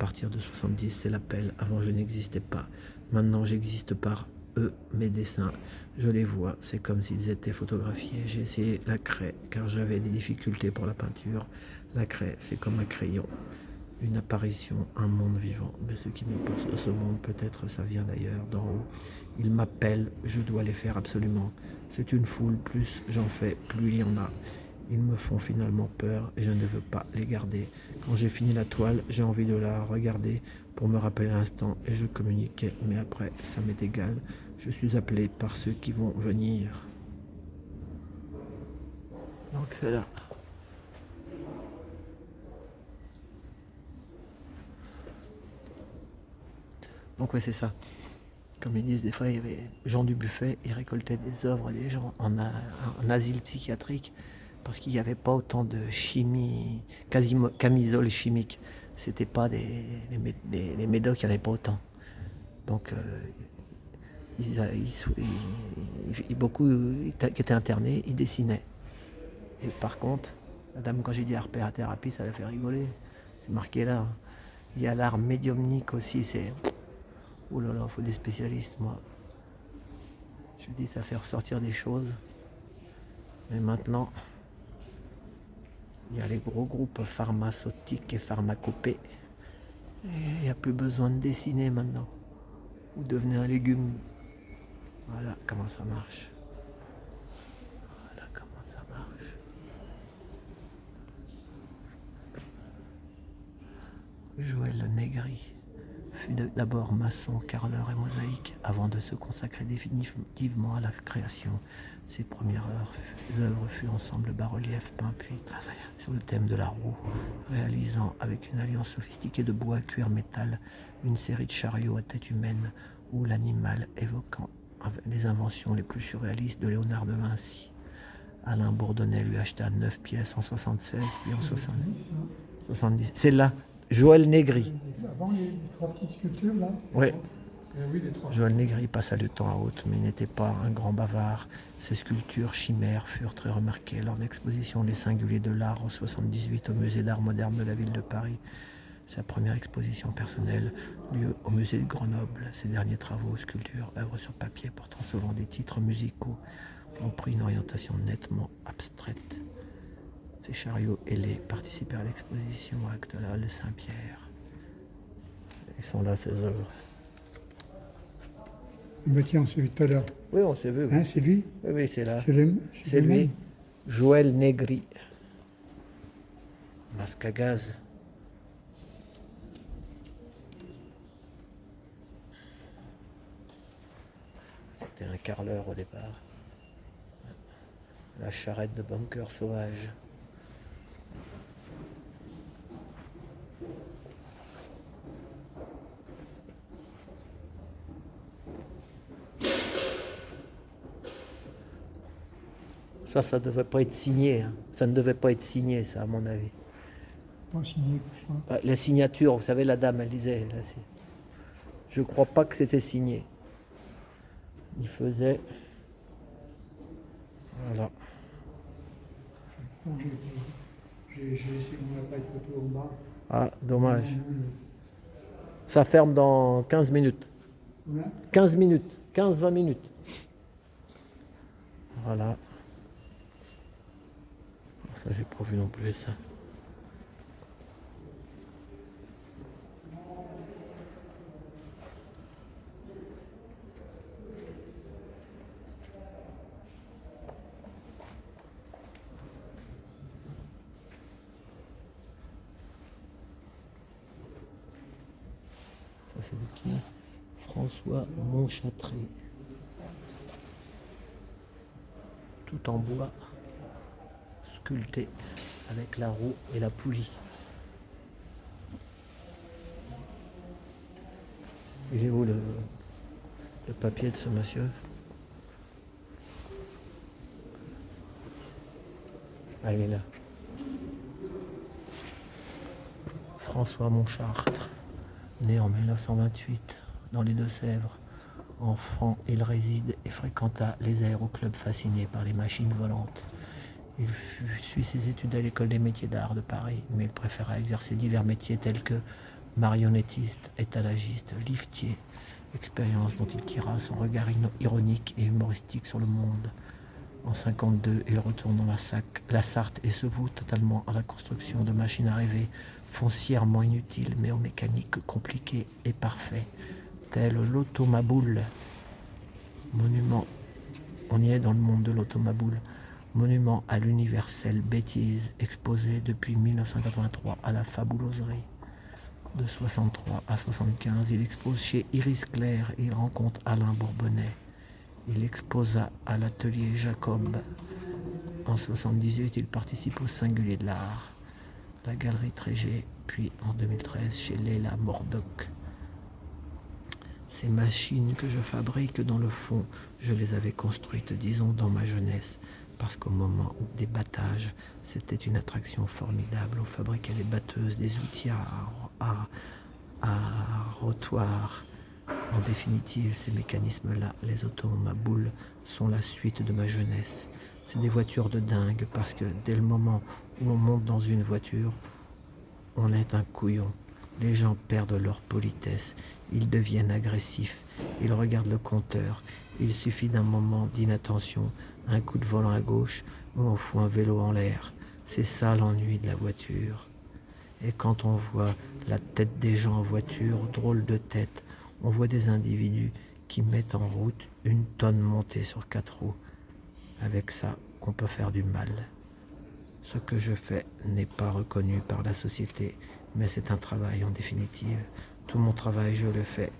partir de 70, c'est l'appel. Avant, je n'existais pas. Maintenant, j'existe par eux, mes dessins. Je les vois, c'est comme s'ils étaient photographiés. J'ai essayé la craie, car j'avais des difficultés pour la peinture. La craie, c'est comme un crayon. Une apparition, un monde vivant. Mais ce qui me passe de ce monde, peut-être ça vient d'ailleurs, d'en haut. Ils m'appellent, je dois les faire absolument. C'est une foule, plus j'en fais, plus il y en a. Ils me font finalement peur et je ne veux pas les garder. Quand j'ai fini la toile, j'ai envie de la regarder pour me rappeler l'instant et je communiquais. Mais après, ça m'est égal. Je suis appelé par ceux qui vont venir. Donc c'est là. Donc ouais, c'est ça. Comme ils disent, des fois, il y avait Jean du Buffet, ils récoltaient des œuvres des gens en asile psychiatrique parce qu'il n'y avait pas autant de chimie, camisole chimique. C'était pas les médocs, il n'y en avait pas autant. Donc, beaucoup qui étaient internés, ils dessinaient. Et par contre, la dame, quand j'ai dit art-thérapie, ça l'a fait rigoler. C'est marqué là. Il y a l'art médiumnique aussi, c'est... Oh là là, il faut des spécialistes, moi. Je dis, ça fait ressortir des choses. Mais maintenant, il y a les gros groupes pharmaceutiques et pharmacopées. Et il n'y a plus besoin de dessiner maintenant. Ou devenez un légume. Voilà comment ça marche. Voilà comment ça marche. Joël Négri fut d'abord maçon, carreleur et mosaïque avant de se consacrer définitivement à la création. Ses premières œuvres furent ensemble bas-relief peint puis sur le thème de la roue, réalisant avec une alliance sophistiquée de bois, cuir, métal, une série de chariots à tête humaine où l'animal évoquant les inventions les plus surréalistes de Léonard de Vinci. Alain Bourdonnais lui acheta 9 pièces en 76 puis en 70. C'est là. Joël Négri. Avant les 3 petites sculptures là. Oui. Oui, les 3. Joël Négri passa le temps à haute, mais n'était pas un grand bavard. Ses sculptures chimères furent très remarquées lors de l'exposition Les Singuliers de l'Art en 78 au Musée d'Art Moderne de la ville de Paris. Sa première exposition personnelle, lieu au musée de Grenoble. Ses derniers travaux, sculptures, œuvres sur papier portant souvent des titres musicaux, ont pris une orientation nettement abstraite. Ces chariots ailés participèrent à l'exposition Acte la Halle Saint-Pierre. Ils sont là, ces œuvres. Mais tiens, on s'est vu tout à l'heure. Oui, on s'est vu. Oui. Hein, c'est lui? Oui, c'est là. C'est lui. même. Joël Négri. Masque à gaz. C'était un carreleur au départ. La charrette de bunker sauvage. Ça devait pas être signé. Hein. Ça ne devait pas être signé, ça, à mon avis. Pas signé, je crois. La signature, vous savez, la dame, elle disait. Là, je crois pas que c'était signé. Il faisait... Voilà. Bon, j'ai laissé mon appareil photo en bas. Ah, dommage. Ça ferme dans 15 minutes. Voilà. 15 minutes. 15-20 minutes. Voilà. Ça, j'ai pas vu non plus, ça. Ça, c'est de qui? François Montchatré. Tout en bois, sculpté avec la roue et la poulie. Il est où le papier de ce monsieur? Ah, il est là. François Montchartre, né en 1928 dans les Deux-Sèvres. Enfant, il réside et fréquenta les aéroclubs fascinés par les machines volantes. Il suit ses études à l'école des métiers d'art de Paris, mais il préféra exercer divers métiers tels que Marionnettiste, étalagiste, liftier, expérience dont il tira son regard ironique et humoristique sur le monde. En 52, il retourne dans la Sarthe et se voue totalement à la construction de machines à rêver, foncièrement inutiles mais aux mécaniques compliquées et parfaites, tel l'automaboule. Monument, on y est dans le monde de l'automaboule. Monument à l'universelle bêtise, exposé depuis 1983 à la fabuloserie. De 63 à 75, il expose chez Iris Clair et il rencontre Alain Bourbonnais. Il exposa à l'atelier Jacob. En 78, il participe au Singulier de l'Art, la galerie Trégé, puis en 2013 chez Léla Mordoc. Ces machines que je fabrique, dans le fond, je les avais construites, disons, dans ma jeunesse, parce qu'au moment des battages, c'était une attraction formidable. On fabriquait des batteuses, des outils à rotoir. En définitive, ces mécanismes-là, les automaboules, sont la suite de ma jeunesse. C'est des voitures de dingue, parce que dès le moment où on monte dans une voiture, on est un couillon. Les gens perdent leur politesse, ils deviennent agressifs, ils regardent le compteur. Il suffit d'un moment d'inattention, un coup de volant à gauche, ou on fout un vélo en l'air. C'est ça l'ennui de la voiture. Et quand on voit la tête des gens en voiture, drôle de tête, on voit des individus qui mettent en route une tonne montée sur 4 roues. Avec ça, on peut faire du mal. Ce que je fais n'est pas reconnu par la société, mais c'est un travail en définitive. Tout mon travail, je le fais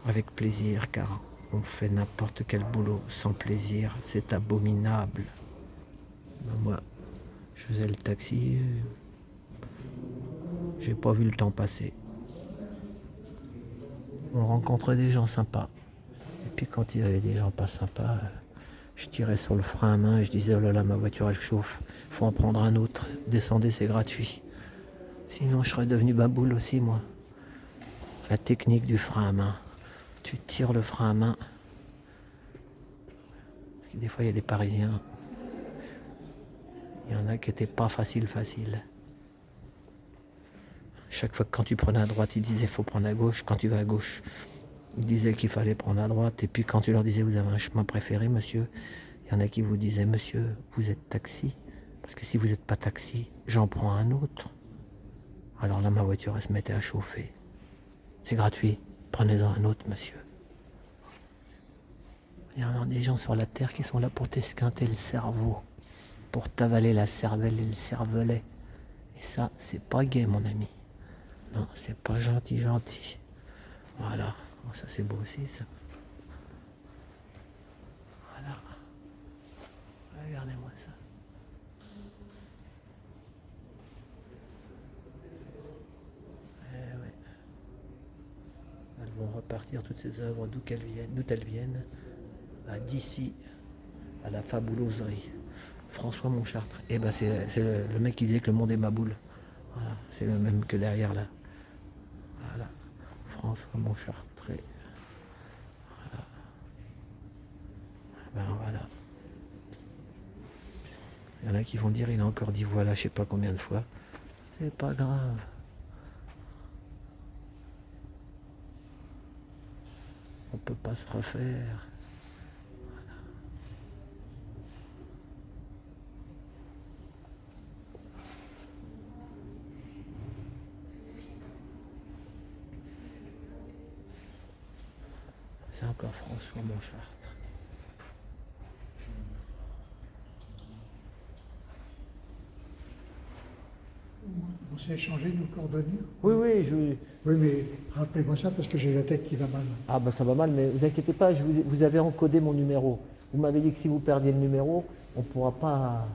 avec plaisir, car on fait n'importe quel boulot sans plaisir, c'est abominable. Moi, je faisais le taxi, j'ai pas vu le temps passer. On rencontrait des gens sympas. Et puis quand il y avait des gens pas sympas, je tirais sur le frein à main et je disais oh là là, ma voiture elle chauffe, faut en prendre un autre, descendez, c'est gratuit. Sinon je serais devenu baboule aussi, moi. La technique du frein à main. Tu tires le frein à main. Parce que des fois il y a des Parisiens. Il y en a qui n'étaient pas faciles. Chaque fois que quand tu prenais à droite, ils disaient faut prendre à gauche. Quand tu vas à gauche, ils disaient qu'il fallait prendre à droite. Et puis quand tu leur disais vous avez un chemin préféré, monsieur, il y en a qui vous disaient monsieur, vous êtes taxi. Parce que si vous n'êtes pas taxi, j'en prends un autre. Alors là, ma voiture, elle se mettait à chauffer. C'est gratuit, prenez-en un autre, monsieur. Il y en a des gens sur la terre qui sont là pour t'esquinter le cerveau, pour t'avaler la cervelle et le cervelet. Et ça, c'est pas gai, mon ami. Non, c'est pas gentil. Voilà, oh, ça c'est beau aussi, ça. Voilà. Regardez-moi ça. Ouais. Elles vont repartir, toutes ces œuvres, d'où elles viennent, d'ici, à la fabuloserie. François Montchartre. Et ben c'est le mec qui disait que le monde est ma boule. Voilà, c'est le même que derrière là. Voilà. François Montchartre. Voilà. Ben voilà. Il y en a qui vont dire il a encore dit voilà je sais pas combien de fois. C'est pas grave. On peut pas se refaire. C'est encore François Montchartre. On s'est échangé nos coordonnées. Oui, Oui, mais rappelez-moi ça parce que j'ai la tête qui va mal. Ah bah ça va mal, mais vous inquiétez pas, vous avez encodé mon numéro. Vous m'avez dit que si vous perdiez le numéro, on ne pourra pas...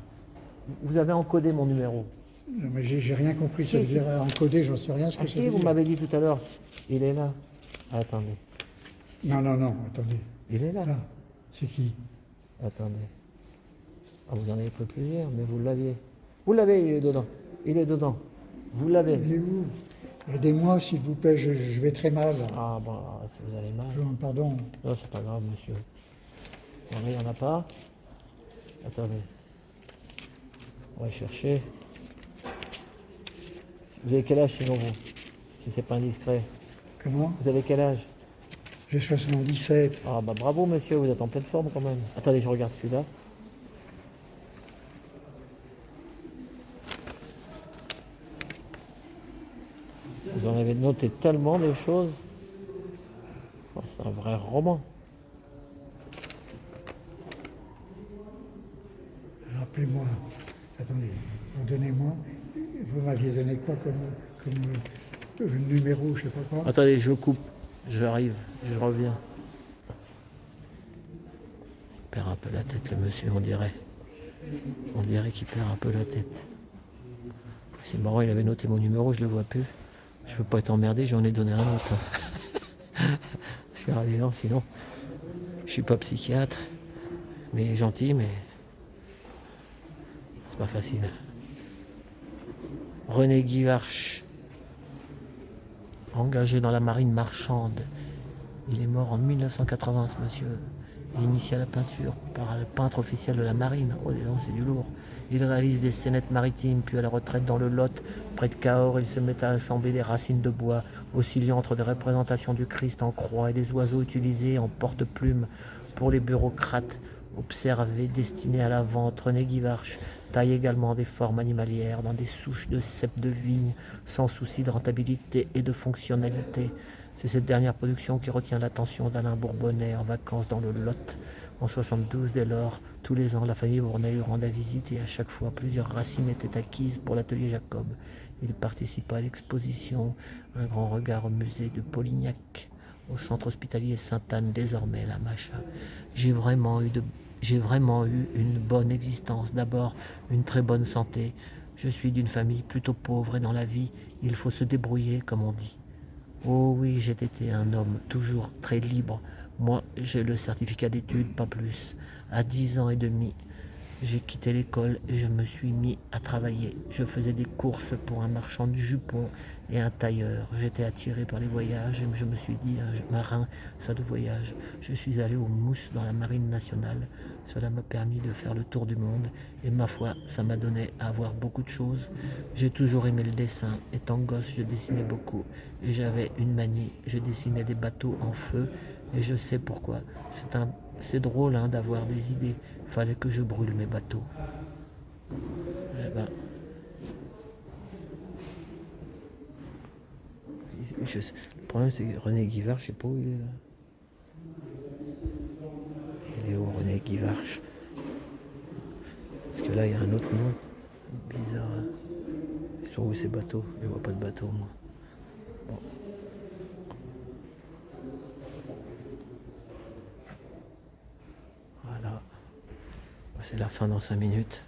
Vous avez encodé mon numéro. Non, mais j'ai rien compris, ça veut dire encoder, j'en sais rien ce que ça veut dire. Vous m'avez dit tout à l'heure, il est là. Attendez. Non, attendez. Il est là. Là, c'est qui? Attendez. Ah, vous en avez pris plusieurs, mais vous l'aviez. Vous l'avez, il est dedans. Il est dedans. Vous l'avez. Il est où? Aidez-moi, s'il vous plaît, je vais très mal. Ah bon, si vous allez mal. Pardon. Non, c'est pas grave, monsieur. Non, mais il n'y en a pas. Attendez. On va chercher. Vous avez quel âge sinon vous? si c'est pas indiscret. Comment? Vous avez quel âge? J'ai 77. Ah bah bravo monsieur, vous êtes en pleine forme quand même. Attendez, je regarde celui-là. Vous en avez noté tellement de choses. Oh, c'est un vrai roman. Rappelez-moi. Attendez, donnez-moi. Vous m'aviez donné quoi comme numéro, je sais pas quoi. Attendez, je coupe. J'arrive, je reviens. Il perd un peu la tête le monsieur, on dirait. On dirait qu'il perd un peu la tête. C'est marrant, il avait noté mon numéro, je le vois plus. Je veux pas être emmerdé, j'en ai donné un autre. Parce que non, sinon, je suis pas psychiatre, mais gentil, mais c'est pas facile. René Guivarch, engagé dans la marine marchande. Il est mort en 1980, ce monsieur. Il initie à la peinture par le peintre officiel de la marine. Oh, dis donc, c'est du lourd. Il réalise des scénettes maritimes, puis à la retraite dans le Lot, près de Cahors, il se met à assembler des racines de bois, oscillant entre des représentations du Christ en croix et des oiseaux utilisés en porte-plume pour les bureaucrates. Observé, destiné à la vente, René Guivarch taille également des formes animalières dans des souches de cèpes de vigne, sans souci de rentabilité et de fonctionnalité. C'est cette dernière production qui retient l'attention d'Alain Bourbonnais en vacances dans le Lot. En 72, dès lors, tous les ans, la famille Bourbonnais lui rendait visite et à chaque fois, plusieurs racines étaient acquises pour l'atelier Jacob. Il participa à l'exposition Un grand regard au musée de Polignac, au centre hospitalier Sainte-Anne, désormais la Macha. J'ai vraiment eu une bonne existence. D'abord, une très bonne santé. Je suis d'une famille plutôt pauvre et dans la vie, il faut se débrouiller, comme on dit. Oh oui, j'ai été un homme toujours très libre. Moi, j'ai le certificat d'études, pas plus. À 10 ans et demi, j'ai quitté l'école et je me suis mis à travailler. Je faisais des courses pour un marchand de jupons et un tailleur. J'étais attiré par les voyages et je me suis dit, un marin, ça de voyage. Je suis allé au Mousse dans la marine nationale. Cela m'a permis de faire le tour du monde et ma foi, ça m'a donné à voir beaucoup de choses. J'ai toujours aimé le dessin. Étant gosse, je dessinais beaucoup et j'avais une manie. Je dessinais des bateaux en feu et je sais pourquoi. C'est drôle d'avoir des idées. Fallait que je brûle mes bateaux. Eh ben, le problème c'est que René Guivarch, je sais pas où il est là. Il est où René Guivarch? Parce que là il y a un autre nom bizarre. Ils sont où ces bateaux? Je vois pas de bateau moi. Bon. Voilà. C'est la fin dans 5 minutes.